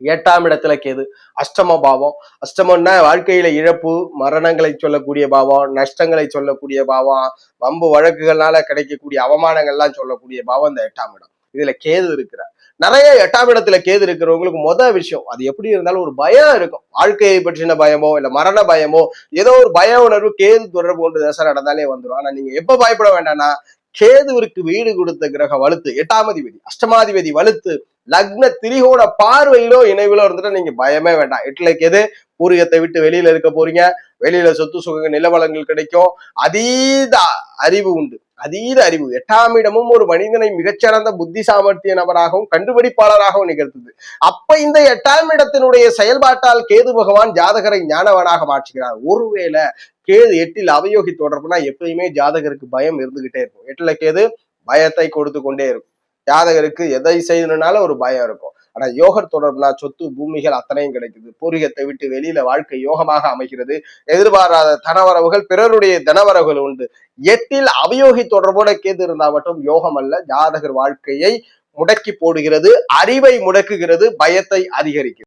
8ஆம் இடத்துல கேது, அஷ்டம பாவம். அஷ்டமம்னா வாழ்க்கையில இழப்பு, மரணங்களை சொல்லக்கூடிய பாவம், நஷ்டங்களை சொல்லக்கூடிய பாவம், வம்பு வழக்குகள்னால கிடைக்கக்கூடிய அவமானங்கள்லாம் சொல்லக்கூடிய பாவம் இந்த 8ஆம் இடம். இதுல கேது இருக்கிறார். நிறைய 8ஆம் இடத்துல கேது இருக்கிறவங்களுக்கு விஷயம், அது எப்படி இருந்தாலும் ஒரு பயம் இருக்கும். வாழ்க்கையை பற்றின பயமோ இல்ல மரண பயமோ, ஏதோ ஒரு பய உணர்வு கேது தொடர்பு கொண்டு தசை நடந்தாலே வந்துடும். ஆனா நீங்க எப்ப பயப்பட வேண்டாம்னா, கேதுவிற்கு வீடு கொடுத்த கிரக வலுத்து 8ஆம் அதிபதி, அஷ்டமாதிபதி வலுத்து லக்ன திரிகோண பார்வையிலோ இணைவிலோ இருந்துட்டு நீங்க பயமே வேண்டாம். 8ல கேது, பூர்வீகத்தை விட்டு வெளியில இருக்க போறீங்க, வெளியில சொத்து சுக நிலவளங்கள் கிடைக்கும், அதீத அறிவு உண்டு, அதீத அறிவு. 8ஆம் இடமும் ஒரு மனிதனை மிகச்சிறந்த புத்தி சாமர்த்திய நபராகவும் கண்டுபிடிப்பாளராகவும் நிகழ்த்துது. அப்ப இந்த 8ஆம் இடத்தினுடைய செயல்பாட்டால் கேது பகவான் ஜாதகரை ஞானவனாக மாற்றுகிறார். ஒருவேளை கேது 8ல் அவயோகி தொடர்புனா எப்பயுமே ஜாதகருக்கு பயம் இருந்துகிட்டே இருக்கும். 8ல கேது பயத்தை கொடுத்து கொண்டே இருக்கும். ஜாதகருக்கு எதை செய்யணும்னாலும் ஒரு பயம் இருக்கும். ஆனா யோகர் தொடர்புனா சொத்து பூமிகள் அத்தனையும் கிடைக்குது, பூர்வீகத்தை விட்டு வெளியில வாழ்க்கை யோகமாக அமைகிறது, எதிர்பாராத தனவரவுகள், பிறருடைய தனவரவுகள் உண்டு. 8ல் அவயோகி தொடர்போட கேது இருந்தா மட்டும் யோகம் அல்ல, ஜாதகர் வாழ்க்கையை முடக்கி போடுகிறது, அறிவை முடக்குகிறது, பயத்தை அதிகரிக்கிறது.